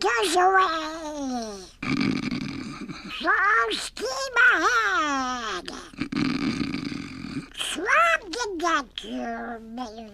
winter's away. So steam ahead. Swab to get you, baby.